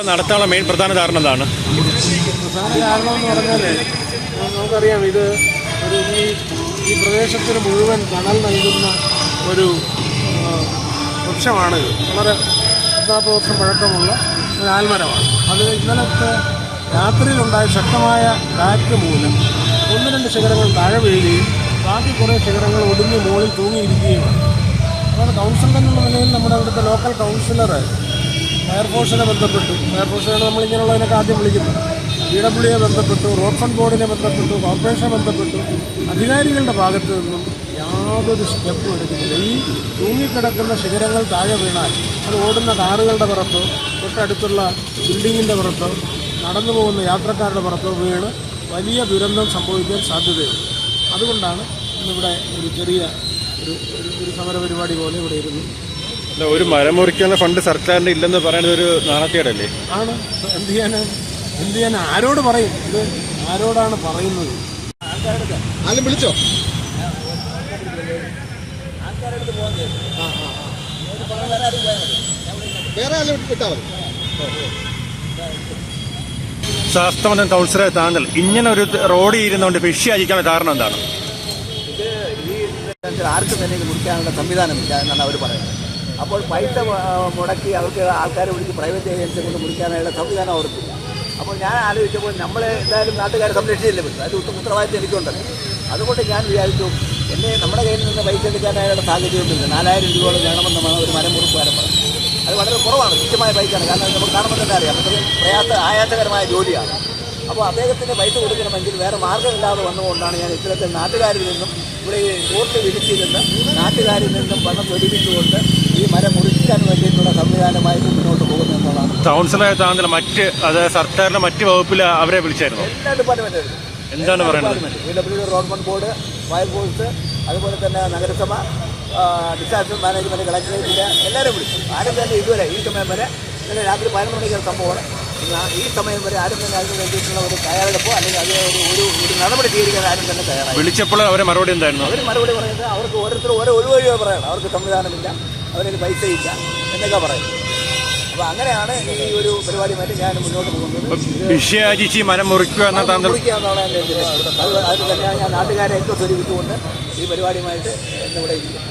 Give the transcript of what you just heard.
നടത്താനുള്ള മെയിൻ പ്രധാന കാരണം എന്താണ്? പ്രധാന കാരണം എന്ന് പറഞ്ഞാൽ നമുക്കറിയാം, ഇത് ഒരു ഈ പ്രദേശത്തിന് മുഴുവൻ തണൽ നൽകുന്ന ഒരു വൃക്ഷമാണിത്. വളരെ 10-40 വർഷം പഴക്കമുള്ള ഒരു ആൽമരമാണ്. അത് ഇന്നലത്തെ രാത്രിയിലുണ്ടായ ശക്തമായ കാറ്റ് മൂലം 1-2 ശിഖരങ്ങൾ താഴെ വീഴുകയും ബാക്കി കുറേ ശിഖരങ്ങൾ ഒടിഞ്ഞ് മുകളിൽ തൂങ്ങിയിരിക്കുകയുമാണ്. അപ്പോൾ കൗൺസിലർ എന്നുള്ള നിലയിൽ നമ്മുടെ അവിടുത്തെ ലോക്കൽ കൗൺസിലർ ഫയർഫോഴ്സിനെ ബന്ധപ്പെട്ടു. ഫയർഫോഴ്സിനാണ് നമ്മളിങ്ങനെയുള്ളതിനൊക്കെ ആദ്യം വിളിക്കുന്നത്. PWയെ ബന്ധപ്പെട്ടു, റോഡ് ഫണ്ട് ബോർഡിനെ ബന്ധപ്പെട്ടു, കോർപ്പറേഷനെ ബന്ധപ്പെട്ടു. അധികാരികളുടെ ഭാഗത്തു നിന്നും യാതൊരു സ്റ്റെപ്പും എടുക്കുന്നില്ല. ഈ തൂങ്ങിക്കിടക്കുന്ന ശിഖരങ്ങൾ താഴെ വീണാൽ അത് ഓടുന്ന കാറുകളുടെ പുറത്തോ തൊട്ടടുത്തുള്ള ബിൽഡിങ്ങിൻ്റെ പുറത്തോ നടന്നു പോകുന്ന യാത്രക്കാരുടെ പുറത്തോ വീണ് വലിയ ദുരന്തം സംഭവിക്കാൻ സാധ്യതയുണ്ട്. അതുകൊണ്ടാണ് ഇന്നിവിടെ ഒരു ചെറിയ ഒരു സമരപരിപാടി പോലെ ഇവിടെ ഇരുന്നു. ഒരു മരം മുറിക്കാനുള്ള ഫണ്ട് സർക്കാരിൻ്റെ ഇല്ലെന്ന് പറയുന്നത് ഒരു നാണക്കേടല്ലേ? ആണ്. എന്ത് ചെയ്യാൻ ആരോട് പറയും? ഇത് ആരോടാണ് പറയുന്നത്? ആരും വിളിച്ചോ? വേറെ ആരും വിട്ടാൽ മതി. ശാസ്ത്രമന്ത്രി കൗൺസിലറെ താങ്കൾ ഇങ്ങനെ ഒരു റോഡ് ഇരുന്നുകൊണ്ട് ഫിഷ് അയക്കാനുള്ള കാരണം എന്താണ്? ഇത് ആർക്കും തന്നെ മുറിക്കാനുള്ള സംവിധാനമില്ല എന്നാണ് അവർ പറയുന്നത്. അപ്പോൾ പൈസ മുടക്കി അവർക്ക് ആൾക്കാരെ വിളിച്ച് പ്രൈവറ്റ് ഏജൻസിയെ കൊണ്ട് മുറിക്കാനുള്ള സംവിധാനം അവർക്കില്ല. അപ്പോൾ ഞാൻ ആലോചിച്ചപ്പോൾ നമ്മളെ എന്തായാലും നാട്ടുകാരെ സംരക്ഷിച്ചില്ലേ പറ്റും. അതിൽ ഉത്തരവാദിത്വം എനിക്കുണ്ടല്ലോ. അതുകൊണ്ട് ഞാൻ വിചാരിച്ചു, നമ്മുടെ കയ്യിൽ നിന്ന് പൈസ എടുക്കാനായുള്ള സാഹചര്യമൊന്നുമില്ല. 4000 രൂപയോളം വേണമെന്നാണ് ഒരു മരം മുറിക്കുവാരം പറഞ്ഞത്. അത് വളരെ കുറവാണ്, തുച്ഛമായ പൈസയാണ്. കാരണം നമുക്ക് കാണുമ്പോൾ തന്നെ അറിയാം, അത്രയും ആയാസകരമായ ജോലിയാണ്. അപ്പോൾ അദ്ദേഹത്തിന് പൈസ കൊടുക്കണമെങ്കിൽ വേറെ മാർഗ്ഗമില്ലാതെ വന്നുകൊണ്ടാണ് ഞാൻ ഇത്തരത്തിൽ നാട്ടുകാരിൽ നിന്നും ഇവിടെ ഈ കോർട്ട് വിധിച്ചിരുന്ന് നാട്ടുകാരിൽ നിന്നും പണം സ്വരൂപിച്ചുകൊണ്ട് ഈ മരം മുറിക്കാൻ വേണ്ടിയിട്ടുള്ള സംവിധാനമായിട്ട് മുന്നോട്ട് പോകുന്നതെന്നുള്ളതാണ്. കൗൺസിലറെ താങ്കൾ സർക്കാരിന്റെ മറ്റ് വകുപ്പിൽ അവരെ വിളിച്ചായിരുന്നു? എല്ലാ ഡിപ്പാർട്ട്മെൻറ്റും എന്താണ് പറയുന്നത്? PW, road fund board, fire force, അതുപോലെ തന്നെ നഗരസഭ, ഡിസാസ്റ്റർ മാനേജ്മെൻറ്റ്, കളക്ടറേറ്റിൽ എല്ലാവരും വിളിച്ചു. ആരും തന്നെ ഇതുവരെ ഈ സമയം വരെ ഇന്നലെ രാത്രി 11 മണിക്ക് സംഭവമാണ്. ഈ സമയം വരെ ആരും തന്നെ അതിന് വേണ്ടിയിട്ടുള്ള ഒരു തയ്യാറെടുപ്പോ അല്ലെങ്കിൽ അതിന് ഒരു നടപടി സ്വീകരിക്കാൻ ആരും തന്നെ തയ്യാറായി. വിളിച്ചപ്പോൾ അവരെ മറുപടി എന്തായിരുന്നു? അവർ മറുപടി പറയുന്നത് അവർക്ക് ഓരോരുത്തരും ഓരോ ഒഴിവഴിയോ പറയണം. അവർക്ക് സംവിധാനമില്ല, അവർക്ക് പൈസയില്ല എന്നൊക്കെ പറയുന്നത്. അപ്പോൾ അങ്ങനെയാണ് ഈ ഒരു പരിപാടിയുമായിട്ട് ഞാൻ മുന്നോട്ട് പോകുന്നത്. മരം മുറിക്കുക എന്നുള്ളതാണ് എൻ്റെ അത് തന്നെയാണ് ഞാൻ നാട്ടുകാരെ ഒക്കെ സ്വരൂപിച്ചുകൊണ്ട് ഈ പരിപാടിയുമായിട്ട് ഇന്നിവിടെ ഇരിക്കുന്നത്.